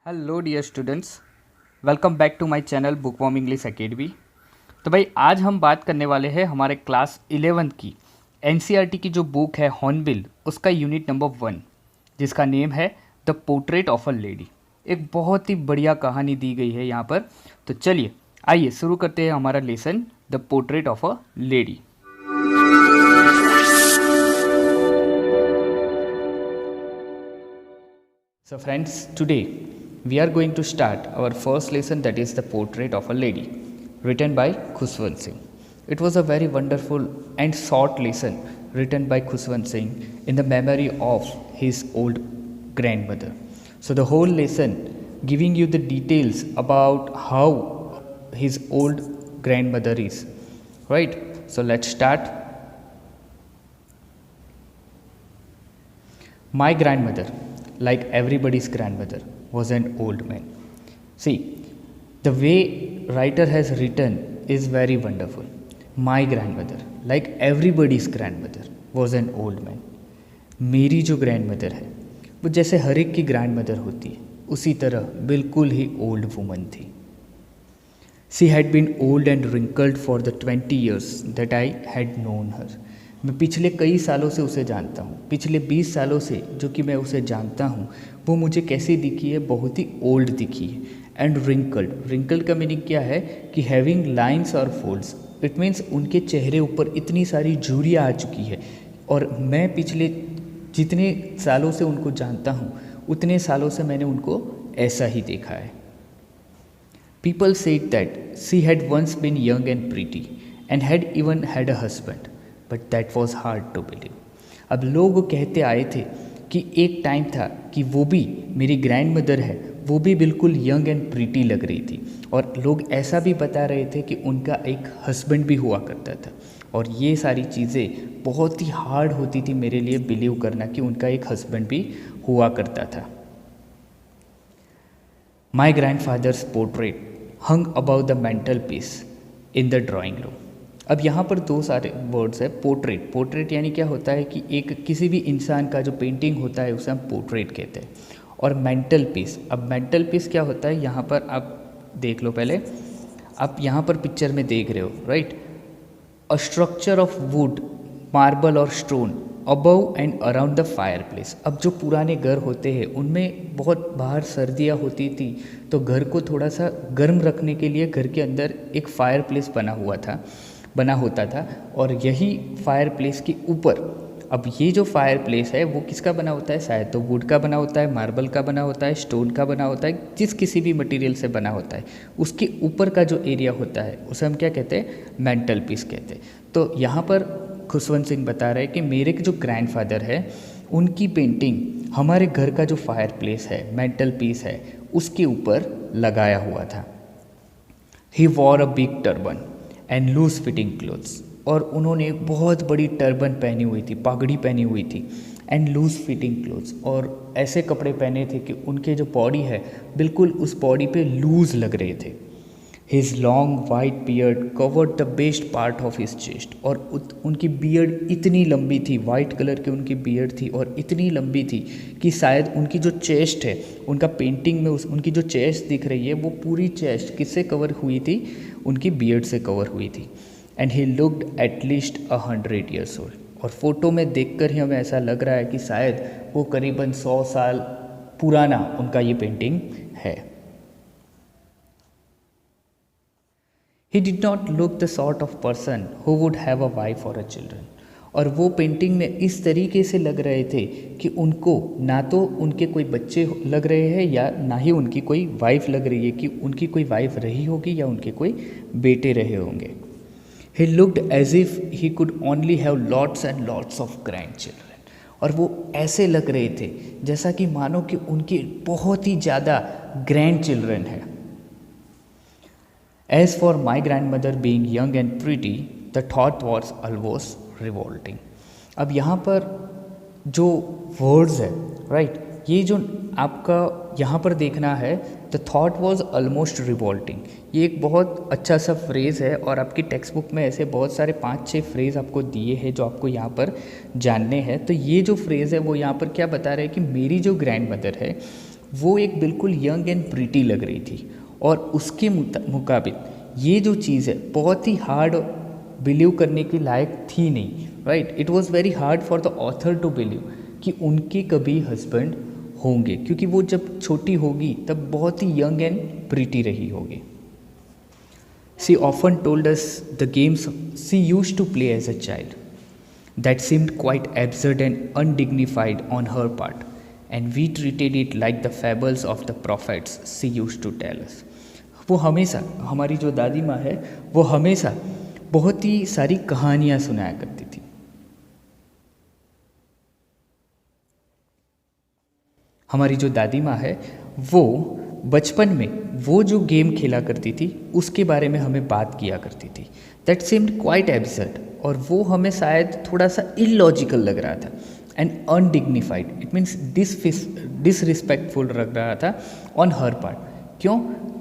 Hello dear students, welcome back to my channel Bookworm English Academy. तो भाई आज हम बात करने वाले हैं हमारे क्लास 11th की एनसीईआरटी की जो बुक है हॉर्नबिल, उसका यूनिट नंबर 1 जिसका नेम है the portrait of a lady. एक बहुत ही बढ़िया कहानी दी गई है यहाँ पर। तो चलिए आइए शुरू करते हैं हमारा lesson the portrait of a lady. So friends, today we are going to start our first lesson, that is the portrait of a lady, written by Khushwant Singh. It was a very wonderful and short lesson written by Khushwant Singh in the memory of his old grandmother. So the whole lesson giving you the details about how his old grandmother is. Right? So let's start. My grandmother, like everybody's grandmother, was an old man. See, the way writer has written is very wonderful. My grandmother, like everybody's grandmother, was an old man. मेरी जो grandmother है वो जैसे हर एक की grandmother होती है उसी तरह बिल्कुल ही ओल्ड वुमन थी. She had been old and wrinkled for the 20 years that I had known her. मैं पिछले कई सालों से उसे जानता हूँ. पिछले 20 सालों से जो कि मैं उसे जानता हूँ वो मुझे कैसी दिखी है, बहुत ही ओल्ड दिखी है. एंड रिंकल्ड का मीनिंग क्या है कि हैविंग लाइन्स और फोल्ड्स. इट मीन्स उनके चेहरे ऊपर इतनी सारी झुर्रियाँ आ चुकी है और मैं पिछले जितने सालों से उनको जानता हूँ उतने सालों से मैंने उनको ऐसा ही देखा है. People said that she had once been young and pretty and had even had a husband, but that was hard to believe. अब लोग कहते आए थे कि एक टाइम था कि वो भी मेरी ग्रैंडमदर है, वो भी बिल्कुल यंग एंड प्रीटी लग रही थी और लोग ऐसा भी बता रहे थे कि उनका एक हस्बैंड भी हुआ करता था. और ये सारी चीज़ें बहुत ही हार्ड होती थी मेरे लिए बिलीव करना कि उनका एक हस्बैंड भी हुआ करता था. My grandfather's portrait hung above the mantelpiece in the drawing room. अब यहाँ पर दो सारे वर्ड्स है. पोर्ट्रेट यानी क्या होता है कि एक किसी भी इंसान का जो पेंटिंग होता है उसे हम पोर्ट्रेट कहते हैं. और मेंटल पीस, अब मेंटल पीस क्या होता है यहाँ पर आप देख लो. पहले आप यहाँ पर पिक्चर में देख रहे हो, right. A structure of wood, marble और stone above and around the fireplace. अब जो पुराने घर होते हैं उनमें बहुत बाहर सर्दियाँ होती थी तो घर को थोड़ा सा गर्म रखने के लिए घर के अंदर एक फायर प्लेस बना होता था और यही फायर प्लेस के ऊपर, अब ये जो फायर प्लेस है वो किसका बना होता है, शायद तो वुड का बना होता है, मार्बल का बना होता है, स्टोन का बना होता है, जिस किसी भी मटेरियल से बना होता है. उसके ऊपर का जो एरिया होता है उसे हम क्या कहते हैं, मेंटल पीस कहते हैं. तो यहाँ पर खुशवंत सिंह बता रहे हैं कि मेरे जो ग्रैंडफादर है उनकी पेंटिंग हमारे घर का जो फायर प्लेस है, मेंटल पीस है, उसके ऊपर लगाया हुआ था. He wore a big turban and loose fitting clothes. और उन्होंने बहुत बड़ी टर्बन पहनी हुई थी, पगड़ी पहनी हुई थी. एंड लूज फिटिंग क्लोथ्स, और ऐसे कपड़े पहने थे कि उनके जो बॉडी है बिल्कुल उस बॉडी पे लूज लग रहे थे. His long white beard covered the best part of his chest. और उनकी बियर्ड इतनी लंबी थी, वाइट कलर की उनकी बियर्ड थी और इतनी लंबी थी कि शायद उनकी जो चेस्ट है, उनका पेंटिंग में उनकी जो चेस्ट दिख रही है वो पूरी चेस्ट किससे कवर हुई थी, उनकी बियर्ड से कवर हुई थी. And he looked at least 100 years old. और फोटो में देखकर ही हमें ऐसा लग रहा है कि शायद वो करीबन 100 साल पुराना उनका ये पेंटिंग है. He did not look the sort of person who would have a wife or a children. और वो पेंटिंग में इस तरीके से लग रहे थे कि उनको ना तो उनके कोई बच्चे लग रहे हैं या ना ही उनकी कोई वाइफ लग रही है कि उनकी कोई वाइफ रही होगी या उनके कोई बेटे रहे होंगे. He looked as if he could only have lots and lots of grandchildren. और वो ऐसे लग रहे थे जैसा कि मानो कि उनके बहुत ही ज़्यादा ग्रैंड चिल्ड्रन है. As for my grandmother being young and pretty, the thought was almost revolting. अब यहाँ पर जो वर्ड्स है, राइट, ये जो आपका यहाँ पर देखना है, the thought was almost revolting. ये एक बहुत अच्छा सा फ्रेज़ है और आपकी टेक्स्ट बुक में ऐसे बहुत सारे 5-6 फ्रेज़ आपको दिए हैं जो आपको यहाँ पर जानने हैं. तो ये जो फ्रेज़ है वो यहाँ पर क्या बता रहे हैं कि मेरी जो ग्रैंड मदर है वो एक बिल्कुल यंग एंड प्रीटी लग रही थी, और उसके मुकाबिल ये जो चीज़ है बहुत ही हार्ड बिलीव करने के लायक थी नहीं, right. It was very hard for the author to believe कि उनके कभी हस्बैंड होंगे, क्योंकि वो जब छोटी होगी तब बहुत ही यंग एंड प्रीटी रही होगी। She often told us the games she used to play as a child that seemed quite absurd and undignified on her part, and we treated it like the fables of the prophets she used to tell us. वो हमेशा, हमारी जो दादी माँ है वो हमेशा बहुत ही सारी कहानियाँ सुनाया करती थी। हमारी जो दादी माँ है वो बचपन में वो जो गेम खेला करती थी उसके बारे में हमें बात किया करती थी। दैट सीम्ड क्वाइट एब्सर्ड, और वो हमें शायद थोड़ा सा इलॉजिकल लग रहा था, and undignified, it means disrespectful लग रहा था ऑन हर पार्ट।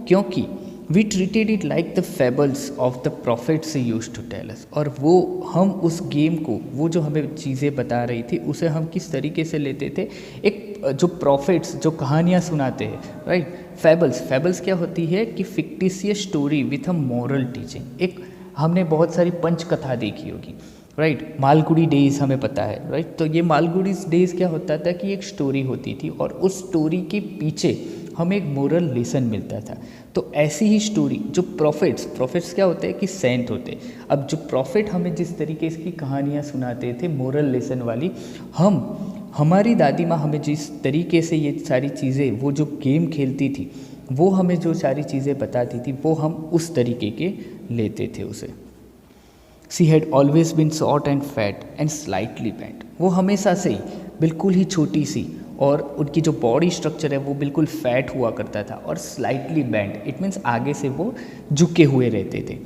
क्योंकि we treated it like the fables of the prophets used to tell us, और वो हम उस गेम को, वो जो हमें चीज़ें बता रही थी उसे हम किस तरीके से लेते थे, एक जो प्रॉफिट्स जो कहानियाँ सुनाते हैं, राइट। फेबल्स क्या होती है कि fictitious story with a moral teaching. एक हमने बहुत सारी पंचकथा देखी होगी, राइट। मालगुडी डेज हमें पता है, राइट। तो ये मालगुडी डेज क्या होता था कि एक स्टोरी होती थी और उस स्टोरी के पीछे हमें एक मोरल लेसन मिलता था। तो ऐसी ही स्टोरी जो प्रॉफिट्स क्या होते हैं कि सेंट होते हैं। अब जो प्रॉफिट हमें जिस तरीके की कहानियाँ सुनाते थे मोरल लेसन वाली, हमारी दादी माँ हमें जिस तरीके से ये सारी चीज़ें, वो जो गेम खेलती थी वो हमें जो सारी चीज़ें बताती थी वो हम उस तरीके के लेते थे उसे। She had always been short and fat and slightly band. वो हमेशा से ही बिल्कुल ही छोटी सी, और उनकी जो बॉडी स्ट्रक्चर है वो बिल्कुल फैट हुआ करता था, और स्लाइटली बैंड, इट मीन्स आगे से वो झुके हुए रहते थे।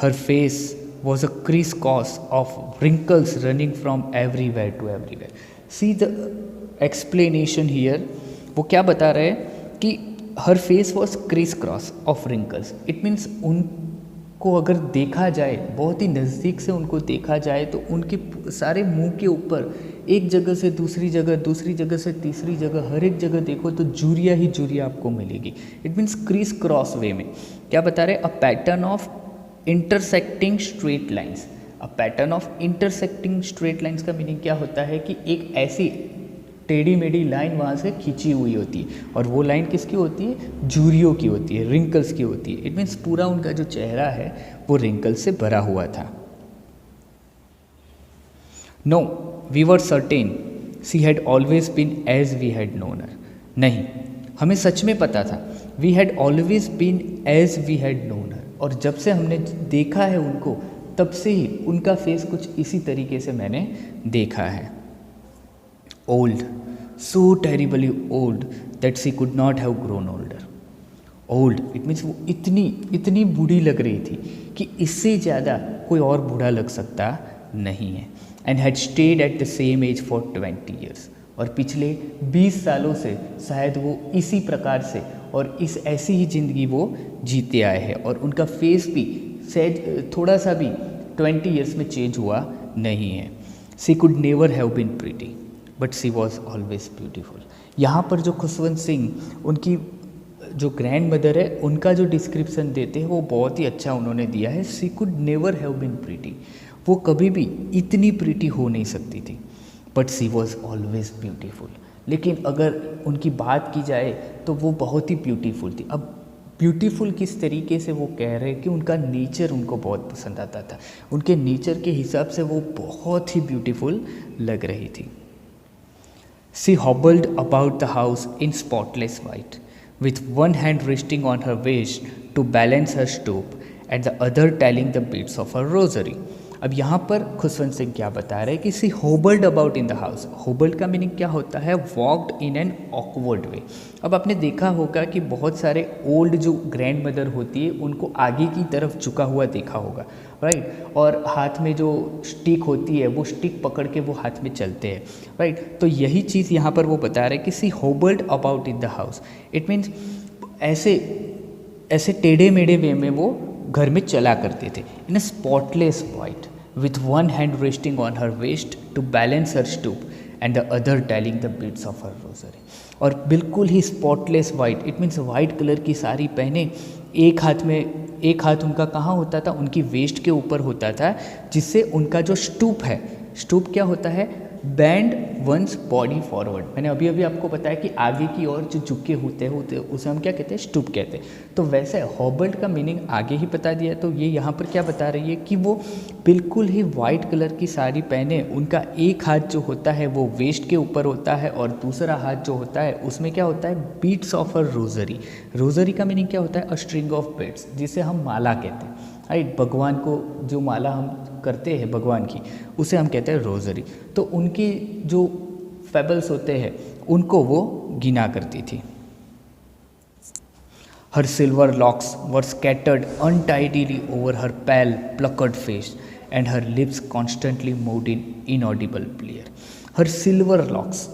हर face was a criss cross of wrinkles running from everywhere to everywhere. See the explanation here, वो क्या बता रहे हैं कि हर face was criss cross of wrinkles, it means उनको अगर देखा जाए, बहुत ही नज़दीक से उनको देखा जाए तो उनके सारे मुंह के ऊपर एक जगह से दूसरी जगह, दूसरी जगह से तीसरी जगह, हर एक जगह देखो तो जूरिया ही जूरिया आपको मिलेगी। इट मीन्स क्रिस क्रॉस वे में क्या बता रहे हैं, a pattern of intersecting straight lines. A pattern of intersecting straight lines का मीनिंग क्या होता है कि एक ऐसी टेढ़ी मेढ़ी लाइन वहाँ से खींची हुई होती है, और वो लाइन किसकी होती है, जूरियों की होती है, रिंकल्स की होती है। इट मीन्स पूरा उनका जो चेहरा है वो रिंकल्स से भरा हुआ था। No we were certain she had always been as we had known her. नहीं, हमें सच में पता था, we had always been as we had known her, और जब से हमने देखा है उनको तब से ही उनका फेस कुछ इसी तरीके से मैंने देखा है। Old, so terribly old that she could not have grown older. Old it means वो इतनी बूढ़ी लग रही थी कि इससे ज़्यादा कोई और बूढ़ा लग सकता नहीं है। And had stayed at the same age for 20 years, और पिछले 20 सालों से शायद वो इसी प्रकार से और इस ऐसी ही ज़िंदगी वो जीते आए हैं, और उनका फेस भी शायद थोड़ा सा भी 20 ईयर्स में चेंज हुआ नहीं है। She could never have been pretty but she was always beautiful. यहाँ पर जो खुशवंत सिंह, उनकी जो ग्रैंड मदर है, उनका जो डिस्क्रिप्शन देते हैं वो बहुत ही अच्छा उन्होंने दिया है। She could never have been pretty, वो कभी भी इतनी प्रीटी हो नहीं सकती थी, but she was always beautiful. लेकिन अगर उनकी बात की जाए तो वो बहुत ही ब्यूटीफुल थी। अब ब्यूटीफुल किस तरीके से वो कह रहे हैं कि उनका नेचर उनको बहुत पसंद आता था, उनके नेचर के हिसाब से वो बहुत ही ब्यूटीफुल लग रही थी। She hobbled about the house in spotless white, with one hand resting on her waist to balance her stoop and the other telling the beads of her rosary. अब यहाँ पर खुशवंत सिंह क्या बता रहे हैं कि she hobbled about in the house. होबल्ड का meaning क्या होता है, वॉक्ड इन एन ऑकवर्ड वे। अब आपने देखा होगा कि बहुत सारे ओल्ड जो ग्रैंड मदर होती है उनको आगे की तरफ झुका हुआ देखा होगा, राइट। और हाथ में जो स्टिक होती है वो स्टिक पकड़ के वो हाथ में चलते हैं, राइट। तो यही चीज़ यहाँ पर वो बता रहे हैं कि she hobbled about in the house. It means ऐसे टेढ़े मेढ़े वे में वो घर में चला करते थे। In a spotless white with one hand resting on her waist to balance her stoop and the other telling the beads of her rosary. और बिल्कुल ही spotless white, it means white colour की साड़ी पहने, एक हाथ उनका कहाँ होता था, उनकी वेस्ट के ऊपर होता था, जिससे उनका जो स्टूप है, स्टूप क्या होता है, बैंड वंस बॉडी फॉरवर्ड। मैंने अभी अभी आपको बताया कि आगे की ओर जो झुके होते उसे हम क्या कहते हैं, स्टूप कहते हैं। तो वैसे हॉबल्ट का मीनिंग आगे ही बता दिया। तो ये यहाँ पर क्या बता रही है कि वो बिल्कुल ही वाइट कलर की साड़ी पहने, उनका एक हाथ जो होता है वो वेस्ट के ऊपर होता है और दूसरा हाथ जो होता है उसमें क्या होता है, beats of a rosary. Rosary का मीनिंग क्या होता है, अ स्ट्रिंग ऑफ बीट्स, जिसे हम माला कहते हैं, राइट। भगवान को जो माला हम करते हैं भगवान की, उसे हम कहते हैं रोजरी। तो उनकी जो फेबल्स होते हैं उनको वो गिना करती थी। Her silver locks were scattered untidily over her pale plucked face and her lips constantly moved in inaudible prayer. Her silver locks,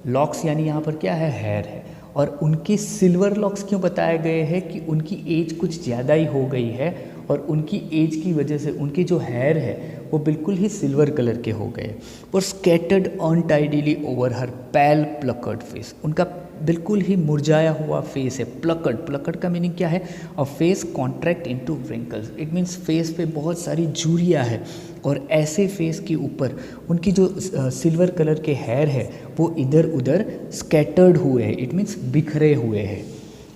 locks यानी यहाँ पर क्या है, हेयर है, और उनके सिल्वर लॉक्स क्यों बताए गए हैं कि उनकी एज कुछ ज़्यादा ही हो गई है और उनकी एज की वजह से उनके जो हेयर है वो बिल्कुल ही सिल्वर कलर के हो गए। और scattered untidily over her pale plucked face, उनका बिल्कुल ही मुरझाया हुआ फेस है। प्लकड, प्लकड का मीनिंग क्या है, अ face contract into wrinkles, it means face पे बहुत सारी झुर्रियाँ है और ऐसे फेस के ऊपर उनकी जो सिल्वर कलर के हेयर है वो इधर उधर स्कैटर्ड हुए हैं, इट मीन्स बिखरे हुए हैं।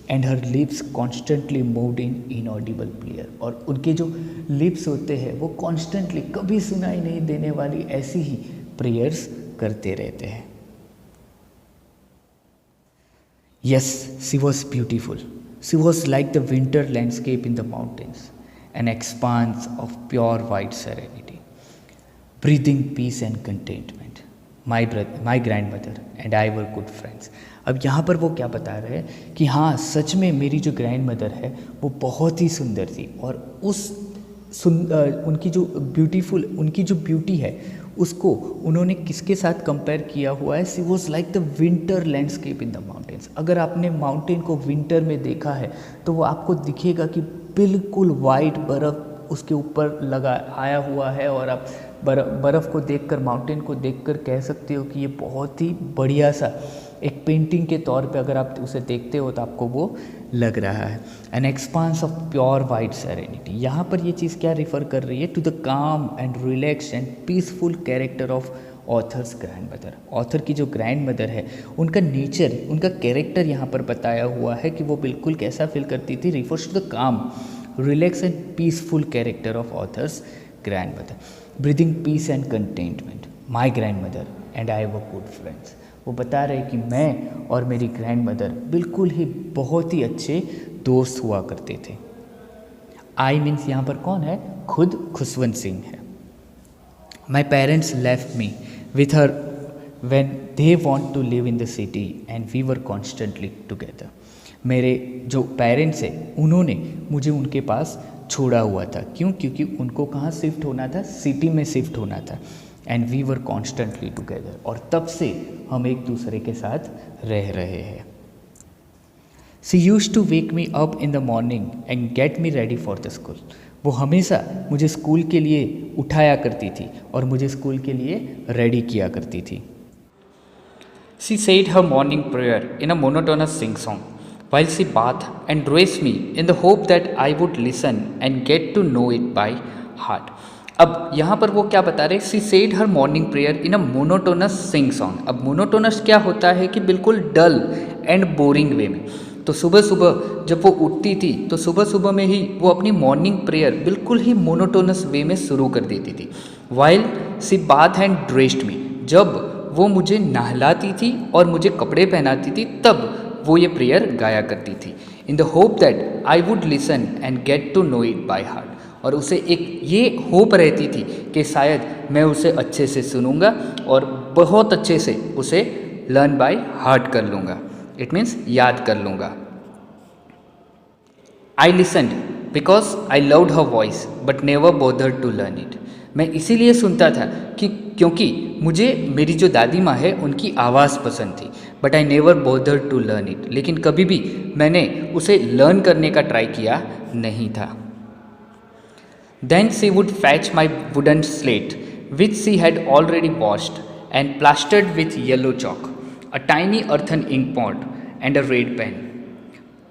And her lips constantly moved in inaudible player, और उनके जो लिप्स होते हैं वो कॉन्स्टेंटली, कभी सुनाई नहीं देने वाली ऐसी ही प्रेयर्स करते रहते हैं। Yes, she was beautiful. She was like the winter landscape in the mountains, an expanse of pure white serenity, breathing peace and contentment. My grandmother and I were good friends. अब यहाँ पर वो क्या बता रहे हैं कि हाँ, सच में मेरी जो ग्रैंड मदर है वो बहुत ही सुंदर थी, और उनकी जो ब्यूटी है उसको उन्होंने किसके साथ कंपेयर किया हुआ है, she was like the winter landscape in the mountains. अगर आपने माउंटेन को विंटर में देखा है तो वो आपको दिखेगा कि बिल्कुल वाइट बर्फ़ उसके ऊपर लगा आया हुआ है, और आप बर्फ़ को देखकर, माउंटेन को देखकर कह सकते हो कि ये बहुत ही बढ़िया सा एक पेंटिंग के तौर पे अगर आप उसे देखते हो तो आपको वो लग रहा है। An expanse of pure white serenity, यहाँ पर ये चीज़ क्या रिफ़र कर रही है, to the calm and relax and peaceful character of author's grand mother. Author की जो ग्रैंड मदर है उनका नेचर, उनका कैरेक्टर यहाँ पर बताया हुआ है कि वो बिल्कुल कैसा फील करती थी, refers to the calm, relax and peaceful character of author's grand mother, breathing peace and contentment. My grand mother and I were good friends. वो बता रहे कि मैं और मेरी ग्रैंड मदर बिल्कुल ही बहुत ही अच्छे दोस्त हुआ करते थे। आई मीन्स यहाँ पर कौन है, खुद खुशवंत सिंह है। My parents left me with her when they want to live in the city and we were constantly together. मेरे जो पेरेंट्स हैं उन्होंने मुझे उनके पास छोड़ा हुआ था, क्यों, क्योंकि उनको कहाँ शिफ्ट होना था, सिटी में शिफ्ट होना था। And we were constantly together, और तब से हम एक दूसरे के साथ रह रहे हैं। She used to wake me up in the morning and get me ready for the school. वो हमेशा मुझे स्कूल के लिए उठाया करती थी और मुझे स्कूल के लिए रेडी किया करती थी। She said her morning prayer in a monotonous sing-song while she bathed and dressed me in the hope that I would listen and get to know it by heart. अब यहाँ पर वो क्या बता रहे, she said her morning prayer in a monotonous sing song. अब monotonous क्या होता है कि बिल्कुल डल एंड बोरिंग वे में। तो सुबह सुबह जब वो उठती थी तो सुबह सुबह में ही वो अपनी मॉर्निंग प्रेयर बिल्कुल ही मोनोटोनस वे में शुरू कर देती थी। While she bath and dressed me, जब वो मुझे नहलाती थी और मुझे कपड़े पहनाती थी तब वो ये प्रेयर गाया करती थी। In the hope that I would listen and get to know it by heart, और उसे एक ये होप रहती थी कि शायद मैं उसे अच्छे से सुनूंगा और बहुत अच्छे से उसे लर्न बाय हार्ट कर लूँगा, इट मीन्स याद कर लूँगा। I listened because I loved her voice but never bothered to learn it. मैं इसीलिए सुनता था कि क्योंकि मुझे मेरी जो दादी माँ है उनकी आवाज़ पसंद थी, but I never bothered to learn it, लेकिन कभी भी मैंने उसे लर्न करने का ट्राई किया नहीं था। Then she would fetch my wooden slate, which she had already washed and plastered with yellow chalk. A tiny earthen ink pot and a red pen,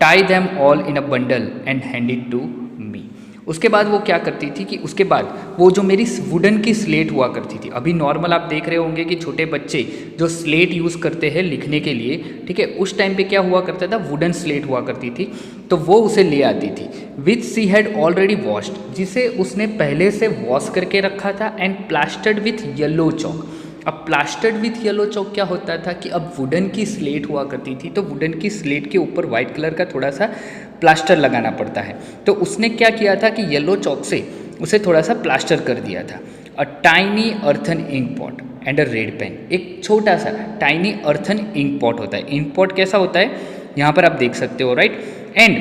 tie them all in a bundle and hand it to me. उसके बाद वो क्या करती थी कि उसके बाद वो जो मेरी वुडन की स्लेट हुआ करती थी, अभी नॉर्मल आप देख रहे होंगे कि छोटे बच्चे जो स्लेट यूज़ करते हैं लिखने के लिए, ठीक है, उस टाइम पे क्या हुआ करता था, वुडन स्लेट हुआ करती थी, तो वो उसे ले आती थी, विच सी हैड ऑलरेडी वॉश्ड, जिसे उसने पहले से वॉश करके रखा था, एंड प्लास्टर्ड विथ येलो चौक। अब प्लास्टर्ड विथ येलो चौक क्या होता था कि अब वुडन की स्लेट हुआ करती थी, तो वुडन की स्लेट के ऊपर वाइट कलर का थोड़ा सा प्लास्टर लगाना पड़ता है, तो उसने क्या किया था कि येलो चौक से उसे थोड़ा सा प्लास्टर कर दिया था। A tiny earthen ink pot and a red pen, एक छोटा सा टाइनी अर्थन इंक पॉट होता है। इंक पॉट कैसा होता है यहाँ पर आप देख सकते हो, right, and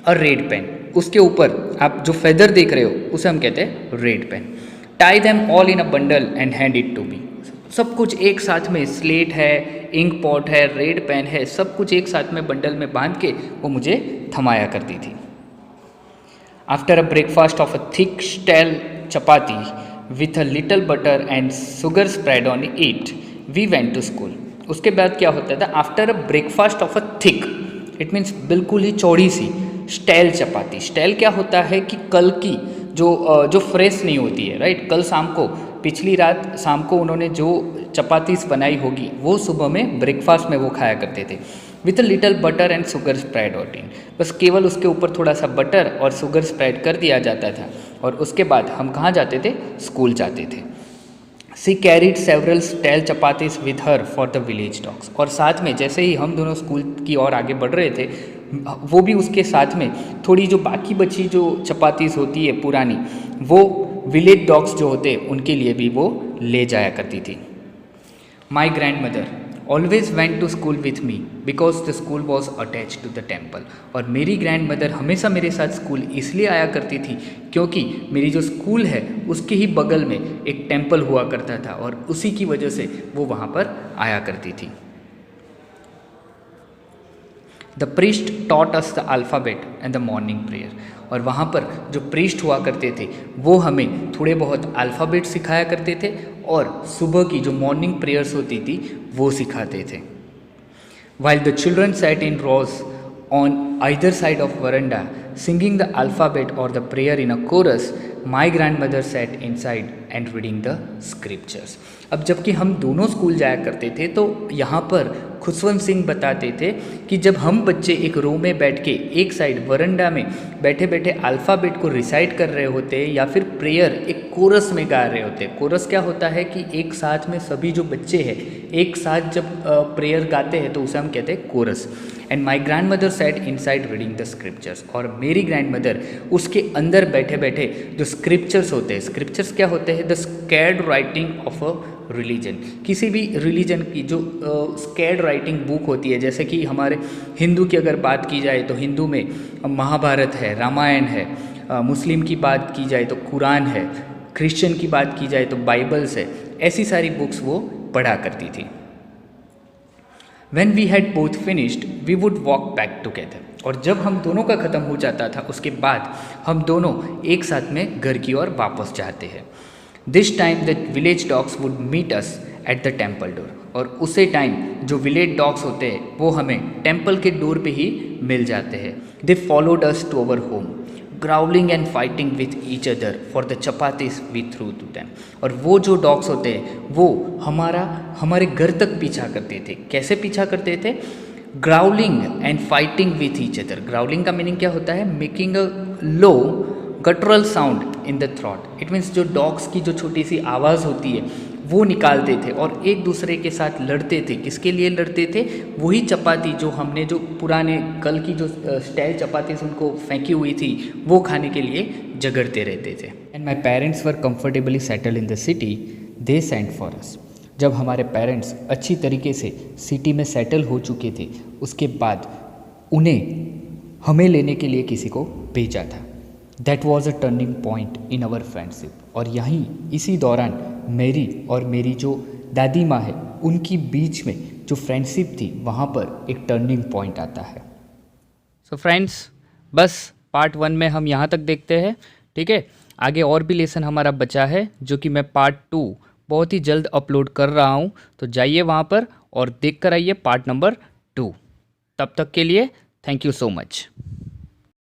a red pen, उसके ऊपर आप जो फेदर देख रहे हो उसे हम कहते हैं red pen. Tie them all in a bundle and hand it to me, सब कुछ एक साथ में, स्लेट है, इंक पॉट है, रेड पेन है, सब कुछ एक साथ में बंडल में बांध के वो मुझे थमाया करती थी। After a breakfast of a thick stale chapati with a little butter and sugar spread on it we went to school. उसके बाद क्या होता था, after a breakfast of a thick, it means बिल्कुल ही चौड़ी सी स्टेल चपाती। स्टेल क्या होता है कि कल की जो फ्रेश नहीं होती है, राइट, कल शाम को, पिछली रात शाम को उन्होंने जो चपातीस बनाई होगी वो सुबह में ब्रेकफास्ट में वो खाया करते थे, with a little butter and sugar spread on it, बस केवल उसके ऊपर थोड़ा सा बटर और शुगर स्प्रेड कर दिया जाता था, और उसके बाद हम कहाँ जाते थे, स्कूल जाते थे। She carried several stale chapatis with her for the village dogs, और साथ में जैसे ही हम दोनों स्कूल की ओर आगे बढ़ रहे थे, वो भी उसके साथ में थोड़ी जो बाकी बची जो चपातीस होती है पुरानी, वो विलेज डॉग्स जो होते उनके लिए भी वो ले जाया करती थी। My grand mother always went to school with me because the school was attach to the temple, और मेरी ग्रैंड मदर हमेशा मेरे साथ स्कूल इसलिए आया करती थी क्योंकि मेरी जो स्कूल है उसके ही बगल में एक टेम्पल हुआ करता था, और उसी की वजह से वो वहाँ पर आया करती थी। The priest taught us the alphabet and the morning prayer, और वहाँ पर जो प्रीस्ट हुआ करते थे वो हमें थोड़े बहुत अल्फ़ाबेट सिखाया करते थे, और सुबह की जो मॉर्निंग प्रेयर्स होती थी वो सिखाते थे। While the children sat in rows on either side of veranda, singing the alphabet or the prayer in a chorus, my grandmother sat inside and reading the scriptures. अब जबकि हम दोनों स्कूल जाया करते थे तो यहाँ पर खुशवंत सिंह बताते थे कि जब हम बच्चे एक रो में बैठ के एक साइड वरंडा में बैठे बैठे अल्फ़ाबेट को रिसाइट कर रहे होते या फिर प्रेयर एक कोरस में गा रहे होते। कोरस क्या होता है कि एक साथ में सभी जो बच्चे हैं एक साथ जब प्रेयर गाते हैं तो उसे हम कहते हैं chorus. And my grand mother set inside reading the scriptures, और मेरी ग्रैंड मदर उसके अंदर बैठे बैठे जो स्क्रिप्चर्स होते हैं, स्क्रिप्चर्स क्या होते हैं, the scared writing of a religion, किसी भी रिलीजन की जो स्कैर्ड राइटिंग बुक होती है, जैसे कि हमारे हिंदू की अगर बात की जाए तो हिंदू में महाभारत है, रामायण है, मुस्लिम की बात की जाए तो कुरान है, क्रिश्चियन की बात की जाए तो बाइबल्स है, ऐसी सारी बुक्स वो पढ़ा करती थी। When we had both finished, we would walk back together, और जब हम दोनों का ख़त्म हो जाता था उसके बाद हम दोनों एक साथ में घर की ओर वापस जाते हैं। This time the village dogs would meet us at the temple door, और उसी टाइम जो विलेज डॉग्स होते हैं वो हमें टेम्पल के डोर पे ही मिल जाते हैं। They followed us to our home growling and fighting with each other for the chapatis we threw to them, और वो जो डॉग्स होते हैं वो हमारे घर तक पीछा करते थे। कैसे पीछा करते थे? Growling and fighting with each other. Growling का मीनिंग क्या होता है? Making a low guttural sound in the throat. It means जो डॉग्स की जो छोटी सी आवाज़ होती है वो निकालते थे और एक दूसरे के साथ लड़ते थे। किसके लिए लड़ते थे? वही चपाती जो हमने जो पुराने कल की जो स्टाइल चपाती से उनको फेंकी हुई थी वो खाने के लिए झगड़ते रहते थे। And my parents were comfortably settle in the city, they sent for us. जब हमारे पेरेंट्स अच्छी तरीके से सिटी में सेटल हो चुके थे उसके बाद उन्हें हमें लेने के लिए किसी को भेजा था। That was a turning point in our friendship. और यहीं इसी दौरान मेरी और मेरी जो दादी माँ है उनकी बीच में जो फ्रेंडशिप थी वहाँ पर एक टर्निंग पॉइंट आता है। सो फ्रेंड्स, बस पार्ट 1 में हम यहाँ तक देखते हैं, ठीक है। आगे और भी लेसन हमारा बचा है जो कि मैं पार्ट 2 बहुत ही जल्द अपलोड कर रहा हूँ, तो जाइए वहाँ पर और देख कर आइए पार्ट नंबर 2। तब तक के लिए थैंक यू सो मच।